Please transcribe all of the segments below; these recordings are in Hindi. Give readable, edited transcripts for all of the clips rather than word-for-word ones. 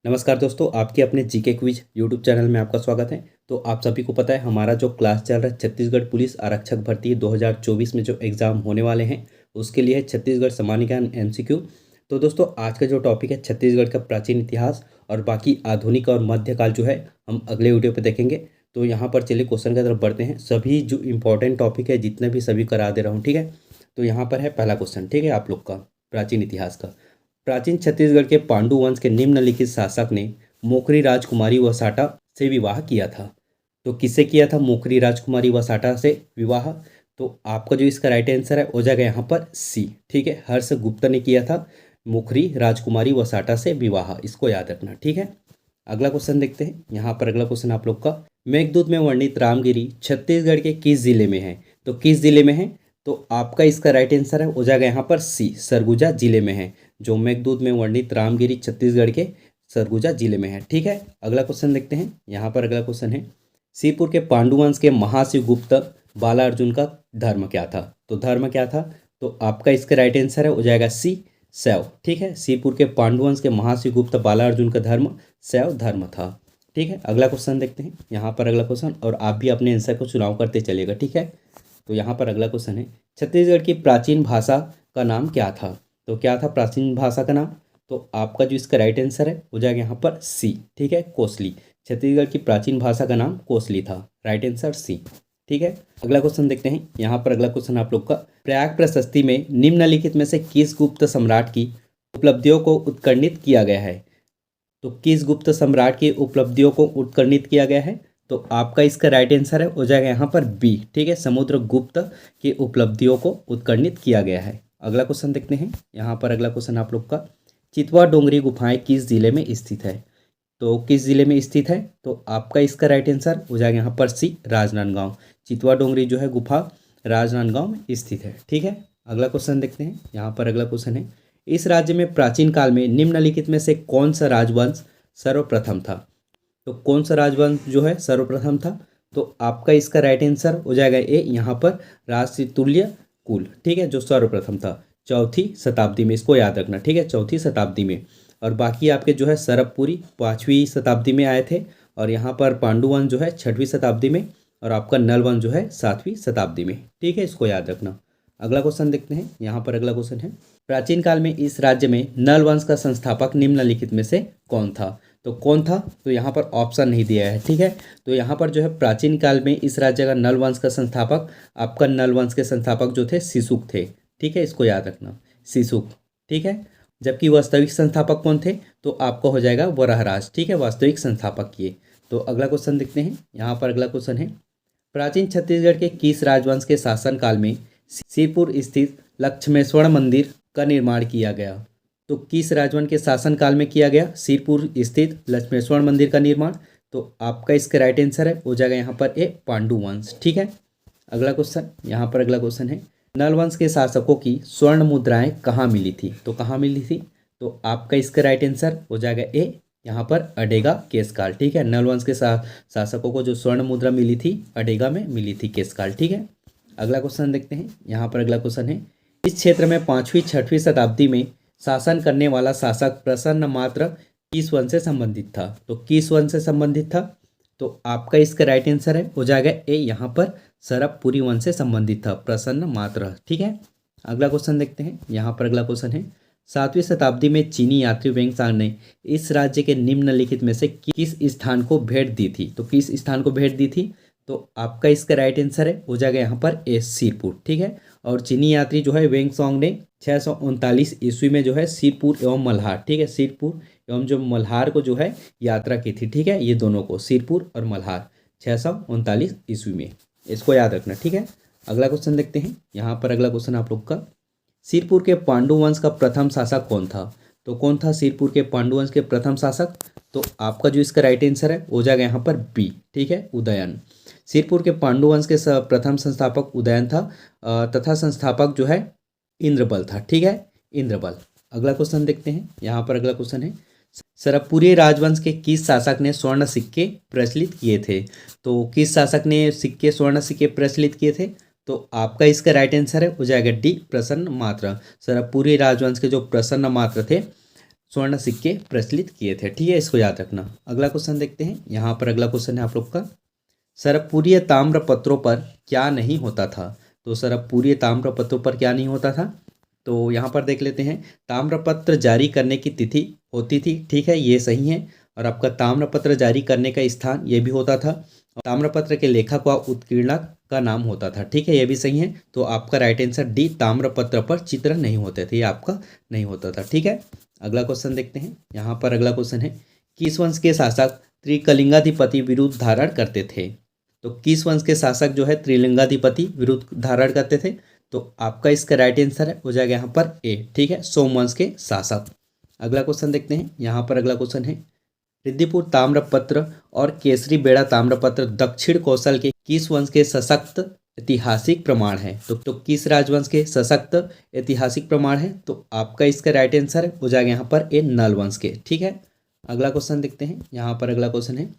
नमस्कार दोस्तों, आपके अपने जीके क्विज यूट्यूब चैनल में आपका स्वागत है। तो आप सभी को पता है हमारा जो क्लास चल रहा है छत्तीसगढ़ पुलिस आरक्षक भर्ती 2024 में जो एग्ज़ाम होने वाले हैं उसके लिए है छत्तीसगढ़ सामान्य ज्ञान एमसीक्यू। तो दोस्तों आज का जो टॉपिक है छत्तीसगढ़ का प्राचीन इतिहास और बाकी आधुनिक और मध्यकाल जो है हम अगले वीडियो पर देखेंगे। तो यहाँ पर चलिए क्वेश्चन की तरफ बढ़ते हैं। सभी जो इंपॉर्टेंट टॉपिक है जितने भी सभी करा दे रहा हूँ, ठीक है। तो यहाँ पर है पहला क्वेश्चन, ठीक है, आप लोग का प्राचीन इतिहास का। प्राचीन छत्तीसगढ़ के पांडु वंश के निम्नलिखित शासक ने मोखरी राजकुमारी वसाटा से विवाह किया था। तो किससे किया था मोखरी राजकुमारी वसाटा से विवाह? तो आपका जो इसका राइट आंसर है हो जाएगा यहाँ पर सी, ठीक है। हर्षगुप्त ने किया था मोखरी राजकुमारी वसाटा से विवाह, इसको याद रखना, ठीक है। अगला क्वेश्चन देखते हैं। यहाँ पर अगला क्वेश्चन आप लोग का, मेघदूत में वर्णित रामगिरी छत्तीसगढ़ के किस जिले में है? तो किस जिले में है? तो आपका इसका राइट आंसर है हो जाएगा यहाँ पर सी, सरगुजा जिले में है। जो मेघदूत में वर्णित रामगिरी छत्तीसगढ़ के सरगुजा जिले में है, ठीक है। अगला क्वेश्चन देखते हैं। यहाँ पर अगला क्वेश्चन है, सिरपुर के पांडुवंश के महाशिव गुप्त बालार्जुन का धर्म क्या था? तो धर्म क्या था? तो आपका इसका राइट आंसर है हो जाएगा सी, शैव, ठीक है। सिरपुर के पांडुवंश के महाशिव गुप्त बालार्जुन का धर्म शैव धर्म था, ठीक है। अगला क्वेश्चन देखते हैं। यहाँ पर अगला क्वेश्चन, और आप भी अपने आंसर को चुनाव करते चलिएगा, ठीक है। तो यहाँ पर अगला क्वेश्चन है, छत्तीसगढ़ की प्राचीन भाषा का नाम क्या था? तो क्या था प्राचीन भाषा का नाम? तो आपका जो इसका राइट आंसर है हो जाएगा यहाँ पर सी, ठीक है, कोसली। छत्तीसगढ़ की प्राचीन भाषा का नाम कोसली था, राइट आंसर सी, ठीक है। अगला क्वेश्चन देखते हैं। यहाँ पर अगला क्वेश्चन आप लोग का, प्रयाग प्रशस्ति में निम्नलिखित में से किस गुप्त सम्राट की उपलब्धियों को उत्कीर्णित किया गया है? तो किस गुप्त सम्राट की उपलब्धियों को उत्कीर्णित किया गया है? तो आपका इसका राइट आंसर है हो जाएगा यहाँ पर बी, ठीक है, समुद्रगुप्त की उपलब्धियों को उत्कीर्णित किया गया है। अगला क्वेश्चन देखते हैं। यहाँ पर अगला क्वेश्चन आप लोग का, चितवा डोंगरी गुफाएं किस जिले में स्थित है? तो किस जिले में स्थित है? तो आपका इसका राइट आंसर हो जाएगा यहाँ पर सी, राजनांदगांव। चितवा डोंगरी जो है गुफा राजनांदगांव में स्थित है, ठीक है। अगला क्वेश्चन देखते हैं। यहाँ पर अगला क्वेश्चन है, इस राज्य में प्राचीन काल में निम्नलिखित में से कौन सा राजवंश सर्वप्रथम था? तो कौन सा राजवंश जो है सर्वप्रथम था? तो आपका इसका राइट आंसर हो जाएगा ए, यहाँ पर राजतुल्य कुल, ठीक है, जो सर्वप्रथम था चौथी शताब्दी में, इसको याद रखना, ठीक है, चौथी शताब्दी में। और बाकी आपके जो है सरबपुरी 5वीं शताब्दी में आए थे, और यहाँ पर पांडुवंश जो है 6वीं शताब्दी में, और आपका नलवंश जो है 7वीं शताब्दी में, ठीक है, इसको याद रखना। अगला क्वेश्चन देखते हैं। यहाँ पर अगला क्वेश्चन है, प्राचीन काल में इस राज्य में नल वंश का संस्थापक निम्नलिखित में से कौन था? तो कौन था? तो यहाँ पर ऑप्शन नहीं दिया है, ठीक है। तो यहाँ पर जो है प्राचीन काल में इस राज्य का नल वंश का संस्थापक, आपका नल वंश के संस्थापक जो थे सिसुक थे, ठीक है, इसको याद रखना, सिसुक, ठीक है। जबकि वास्तविक संस्थापक कौन थे? तो आपको हो जाएगा वराहराज, ठीक है, वास्तविक संस्थापक किए। तो अगला क्वेश्चन देखते हैं। यहाँ पर अगला क्वेश्चन है, प्राचीन छत्तीसगढ़ के किस राजवंश के शासनकाल में सिरपुर स्थित लक्ष्मेश्वर मंदिर का निर्माण किया गया? तो किस राजवंश के शासनकाल में किया गया सिरपुर स्थित लक्ष्मेश्वर मंदिर का निर्माण? तो आपका इसका राइट आंसर है हो जाएगा यहाँ पर ए, पांडु वंश, ठीक है। अगला क्वेश्चन, यहाँ पर अगला क्वेश्चन है, नल वंश के शासकों की स्वर्ण मुद्राएं कहाँ मिली थी? तो कहाँ मिली थी? तो आपका इसका राइट आंसर हो जाएगा ए, यहाँ पर अडेगा केशकाल, ठीक है। नल वंश के शासकों को जो स्वर्ण मुद्रा मिली थी अडेगा में मिली थी, केशकाल, ठीक है। अगला क्वेश्चन देखते हैं। यहाँ पर अगला क्वेश्चन है, इस क्षेत्र में 5वीं 6वीं शताब्दी में शासन करने वाला शासक प्रसन्न मात्र किस वंश से संबंधित था? तो किस वंश से संबंधित था? तो आपका इसका राइट आंसर है हो जाएगा ए, यहाँ पर सरबपुरी वंश से संबंधित था प्रसन्न मात्र, ठीक है। अगला क्वेश्चन देखते हैं। यहाँ पर अगला क्वेश्चन है, 7वीं शताब्दी में चीनी यात्री वेंगसांग ने इस राज्य के निम्नलिखित में से किस स्थान को भेंट दी थी? तो किस स्थान को भेंट दी थी? तो आपका इसका राइट आंसर है हो जाएगा यहाँ पर ए, सिरपुर, ठीक है। और चीनी यात्री जो है वेंगसोंग ने 639 ईस्वी में जो है सिरपुर एवं मल्हार, ठीक है, सिरपुर एवं जो मल्हार को जो है यात्रा की थी, ठीक है, ये दोनों को, सिरपुर और मल्हार, 639 ईस्वी में, इसको याद रखना, ठीक है। अगला क्वेश्चन देखते हैं। यहाँ पर अगला क्वेश्चन आप लोग का, सिरपुर के पांडु वंश का प्रथम शासक कौन था? तो कौन था सिरपुर के पांडु वंश के प्रथम शासक? तो आपका जो इसका राइट आंसर है हो जाएगा यहाँ पर बी, ठीक है, उदयन। सिरपुर के पांडु वंश के प्रथम संस्थापक उदयन था, तथा संस्थापक जो है इंद्रबल था, ठीक है, इंद्रबल। अगला क्वेश्चन देखते हैं। यहाँ पर अगला क्वेश्चन है, सरबपुरी राजवंश के किस शासक ने स्वर्ण सिक्के प्रचलित किए थे? तो किस शासक ने स्वर्ण सिक्के प्रचलित किए थे? तो आपका इसका राइट आंसर है हो जाएगा डी, प्रसन्न मात्र। सरबपुरी राजवंश के जो प्रसन्न मात्र थे स्वर्ण सिक्के प्रचलित किए थे। ठीक है, इसको याद रखना। अगला क्वेश्चन देखते हैं। यहाँ पर अगला क्वेश्चन है आप लोग का, सरपूरीय ताम्र पत्रों पर क्या नहीं होता था? तो सरपूरीय ताम्र पत्रों पर क्या नहीं होता था? तो यहाँ पर देख लेते हैं, ताम्रपत्र जारी करने की तिथि होती थी। ठीक है, ये सही है। और आपका ताम्रपत्र जारी करने का स्थान ये भी होता था। ताम्रपत्र के लेखक व उत्कीर्णक का नाम होता था। ठीक है, ये भी सही है। तो आपका राइट आंसर डी, ताम्रपत्र पर चित्र नहीं होते थे, ये आपका नहीं होता था। ठीक है, अगला क्वेश्चन देखते हैं। यहाँ पर अगला क्वेश्चन है, किस वंश के शासक त्रिकलिंगाधिपति विरुद्ध धारण करते थे? तो किस वंश के शासक जो है त्रिलिंगाधिपति विरुद्ध धारण करते थे? तो आपका इसका राइट आंसर हो जाएगा यहाँ पर ए। ठीक है, सोमवंश के शासक। अगला क्वेश्चन देखते हैं। यहाँ पर अगला क्वेश्चन है, रिद्धिपुर ताम्रपत्र और केसरी बेड़ा ताम्रपत्र दक्षिण कौशल के किस वंश के सशक्त ऐतिहासिक प्रमाण है? तो किस राजवंश के सशक्त ऐतिहासिक प्रमाण है? तो आपका इसका राइट आंसर हो जाएगा यहाँ पर ए, नल वंश के। ठीक है, अगला क्वेश्चन देखते हैं। यहाँ पर अगला क्वेश्चन है,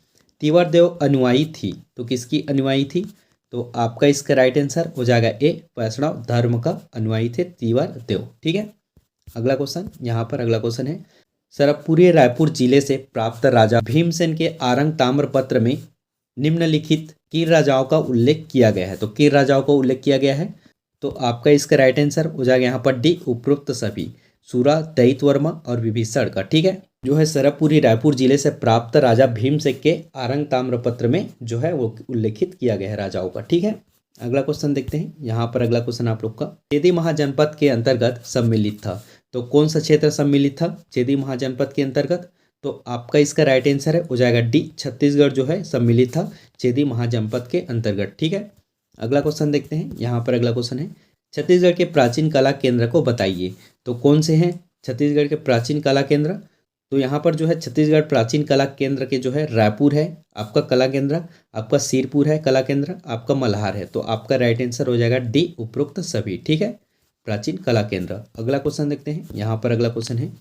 तिवर देव अनुयायी थी, तो किसकी अनुयायी थी? तो आपका इसका राइट आंसर हो जाएगा ए, वैष्णव धर्म का अनुयायी थे तीवर देव। ठीक है, अगला क्वेश्चन। यहाँ पर अगला क्वेश्चन है, सरपुरी रायपुर जिले से प्राप्त राजा भीमसेन के आरंग ताम्रपत्र में निम्नलिखित किन राजाओं का उल्लेख किया गया है? तो किन राजाओं का उल्लेख किया गया है? तो आपका इसका राइट आंसर हो जाएगा यहाँ पर डी, उपरोक्त सभी, सूरा, दैत्यवर्मा और विभीषण का। ठीक है, जो है सरपुरी रायपुर जिले से प्राप्त राजा भीमसेन के आरंग ताम्रपत्र में जो है वो उल्लेखित किया गया है राजाओं का। ठीक है, अगला क्वेश्चन देखते हैं। यहाँ पर अगला क्वेश्चन आप लोग का, चेदी महाजनपद के अंतर्गत सम्मिलित था, तो कौन सा क्षेत्र सम्मिलित था चेदी महाजनपद के अंतर्गत? तो आपका इसका राइट आंसर है हो जाएगा डी, छत्तीसगढ़ जो है सम्मिलित था चेदी महाजनपद के अंतर्गत। ठीक है, अगला क्वेश्चन देखते हैं। यहाँ पर अगला क्वेश्चन है, छत्तीसगढ़ के प्राचीन कला केंद्र को बताइए। तो कौन से हैं छत्तीसगढ़ के प्राचीन कला केंद्र? तो यहाँ पर जो है छत्तीसगढ़ प्राचीन कला केंद्र के जो है रायपुर है आपका कला केंद्र, आपका सिरपुर है कला केंद्र, आपका मल्हार है। तो आपका राइट आंसर हो जाएगा डी, उपरोक्त सभी। ठीक है, प्राचीन कला केंद्र। अगला क्वेश्चन देखते हैं। यहाँ पर अगला क्वेश्चन है,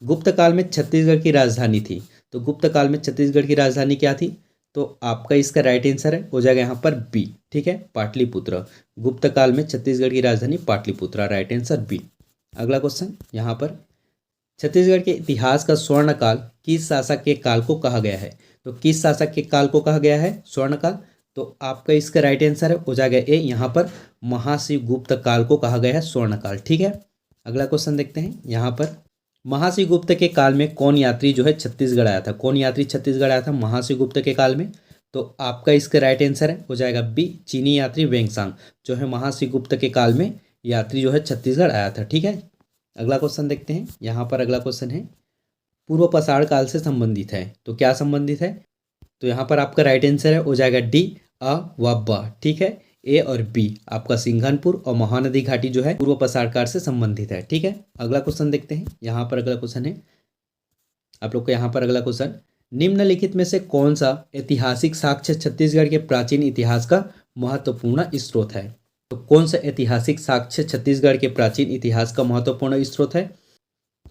गुप्त काल में छत्तीसगढ़ की राजधानी थी, तो गुप्त काल में छत्तीसगढ़ की राजधानी क्या थी? तो आपका इसका राइट आंसर है हो जाएगा यहाँ पर बी। ठीक है, पाटलिपुत्र। गुप्त काल में छत्तीसगढ़ की राजधानी पाटलिपुत्र, राइट आंसर बी। अगला क्वेश्चन, यहाँ पर छत्तीसगढ़ के इतिहास का स्वर्ण काल किस शासक के काल को कहा गया है? तो किस शासक के काल को कहा गया है स्वर्ण काल? तो आपका इसका राइट आंसर है हो जाएगा ए, यहाँ पर महाशिवगुप्त काल को कहा गया है स्वर्ण काल। ठीक है, अगला क्वेश्चन देखते हैं। यहाँ पर महाशिवगुप्त के काल में कौन यात्री जो है छत्तीसगढ़ आया था? कौन यात्री छत्तीसगढ़ आया था महाशिवगुप्त के काल में? तो आपका इसका राइट आंसर है हो जाएगा बी, चीनी यात्री वेंगसांग जो है महाशिवगुप्त के काल में यात्री जो है छत्तीसगढ़ आया था। ठीक है, अगला क्वेश्चन देखते हैं। यहाँ पर अगला क्वेश्चन है, पूर्व पाषाण काल से संबंधित है, तो क्या संबंधित है? तो यहाँ पर आपका राइट आंसर है हो जाएगा डी, अ व ब। ठीक है, ए और बी आपका सिंघनपुर और महानदी घाटी जो है पूर्व पाषाण काल से संबंधित है। ठीक है, अगला क्वेश्चन देखते हैं। यहाँ पर अगला क्वेश्चन है आप लोग को, यहाँ पर अगला क्वेश्चन, निम्नलिखित में से कौन सा ऐतिहासिक साक्ष्य छत्तीसगढ़ के प्राचीन इतिहास का महत्वपूर्ण स्रोत है? तो कौन सा ऐतिहासिक साक्ष्य छत्तीसगढ़ के प्राचीन इतिहास का महत्वपूर्ण स्रोत है?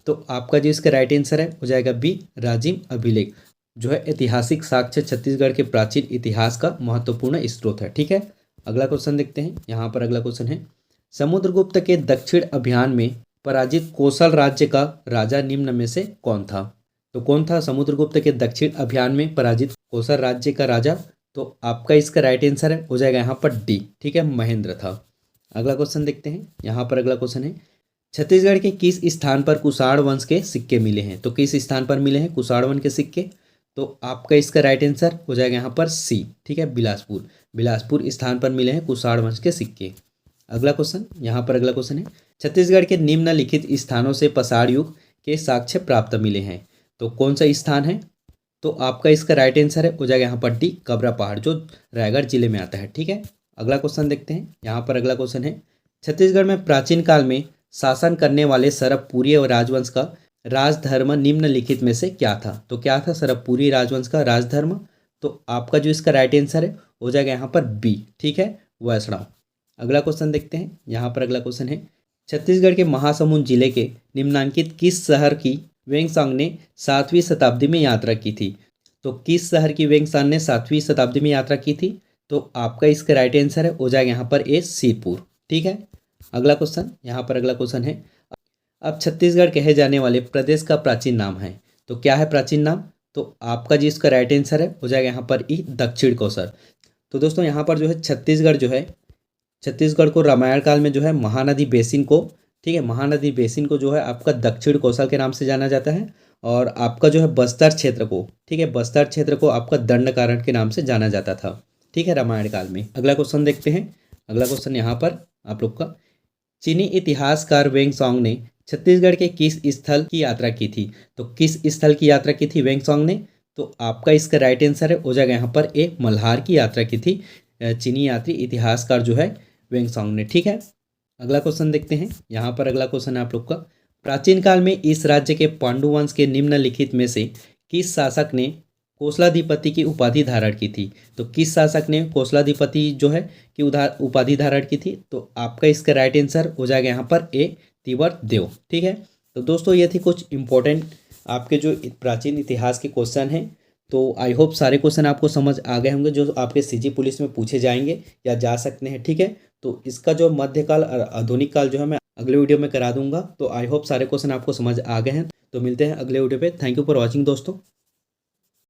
तो आपका जो इसका राइट आंसर है हो जाएगा बी, राजिम अभिलेख जो है ऐतिहासिक साक्ष्य छत्तीसगढ़ के प्राचीन इतिहास का महत्वपूर्ण स्रोत है। ठीक है, अगला क्वेश्चन देखते हैं। यहाँ पर अगला क्वेश्चन है, समुद्रगुप्त के दक्षिण अभियान में पराजित कौशल राज्य का राजा निम्न में से कौन था? तो कौन था समुद्रगुप्त के दक्षिण अभियान में पराजित कौशल राज्य का राजा? तो आपका इसका राइट आंसर है हो जाएगा यहाँ पर डी। ठीक है, महेंद्र था। अगला क्वेश्चन देखते हैं। यहाँ पर अगला क्वेश्चन है, छत्तीसगढ़ के किस स्थान पर कुषाण वंश के सिक्के मिले हैं? तो किस स्थान पर मिले हैं कुषाण वंश के सिक्के? तो आपका इसका राइट आंसर हो जाएगा यहाँ पर सी। ठीक है, बिलासपुर, बिलासपुर स्थान पर मिले हैं कुषाण वंश के सिक्के। अगला क्वेश्चन, यहाँ पर अगला क्वेश्चन है, छत्तीसगढ़ के निम्नलिखित स्थानों से पाषाण युग के साक्ष्य प्राप्त मिले हैं, तो कौन सा स्थान है? तो आपका इसका राइट आंसर है हो जाएगा यहाँ पर डी, कबरा पहाड़ जो रायगढ़ जिले में आता है। ठीक है, अगला क्वेश्चन देखते हैं। यहाँ पर अगला क्वेश्चन है, छत्तीसगढ़ में प्राचीन काल में शासन करने वाले सरबपुरी और राजवंश का राजधर्म निम्नलिखित में से क्या था? तो क्या था सरबपुरी राजवंश का राजधर्म? तो आपका जो इसका राइट आंसर है हो जाएगा यहाँ पर बी। ठीक है, वैष्णव। अगला क्वेश्चन देखते हैं। यहाँ पर अगला क्वेश्चन है, छत्तीसगढ़ के महासमुंद जिले के निम्नांकित किस शहर की वेंगसांग ने 7वीं शताब्दी में यात्रा की थी? तो किस शहर की वेंगसांग ने 7वीं शताब्दी में यात्रा की थी? तो आपका इसका राइट आंसर है हो जाएगा यहाँ पर ए, सिरपुर। ठीक है, अगला क्वेश्चन। यहाँ पर अगला क्वेश्चन है, अब छत्तीसगढ़ कहे जाने वाले प्रदेश का प्राचीन नाम है, तो क्या है प्राचीन नाम? तो आपका जी इसका राइट आंसर है हो जाएगा यहाँ पर ई दक्षिण कोसर। तो दोस्तों यहाँ पर जो है छत्तीसगढ़ जो है, छत्तीसगढ़ को रामायण काल में जो है महानदी बेसिन को, ठीक है, महानदी बेसिन को जो है आपका दक्षिण कोसल के नाम से जाना जाता है। और आपका जो है बस्तर क्षेत्र को, ठीक है, बस्तर क्षेत्र को आपका दंडकारण्य के नाम से जाना जाता था, ठीक है, रामायण काल में। अगला क्वेश्चन देखते हैं। अगला क्वेश्चन यहाँ पर आप लोग का, चीनी इतिहासकार वेंगसॉन्ग ने छत्तीसगढ़ के किस स्थल की यात्रा की थी? तो किस स्थल की यात्रा की थी वेंगसॉन्ग ने? तो आपका इसका राइट आंसर है हो जाएगा यहाँ पर ए मल्हार की यात्रा की थी चीनी यात्री इतिहासकार जो है वेंगसॉन्ग ने, ठीक है। अगला क्वेश्चन देखते हैं। यहाँ पर अगला क्वेश्चन है आप लोग का, प्राचीन काल में इस राज्य के पांडु वंश के निम्नलिखित में से किस शासक ने कोसलाधिपति की उपाधि धारण की थी? तो किस शासक ने कोसलाधिपति जो है की उपाधि धारण की थी? तो आपका इसका राइट आंसर हो जाएगा यहाँ पर ए तिब्बर देव, ठीक है। तो दोस्तों ये थी कुछ इंपॉर्टेंट आपके जो प्राचीन इतिहास के क्वेश्चन हैं। तो आई होप सारे क्वेश्चन आपको समझ आ गए होंगे जो आपके सीजी पुलिस में पूछे जाएंगे या जा सकते हैं, ठीक है। तो इसका जो मध्यकाल और आधुनिक काल जो है मैं अगले वीडियो में करा दूंगा। तो आई होप सारे क्वेश्चन आपको समझ आ गए हैं। तो मिलते हैं अगले वीडियो पे। थैंक यू फॉर वॉचिंग दोस्तों।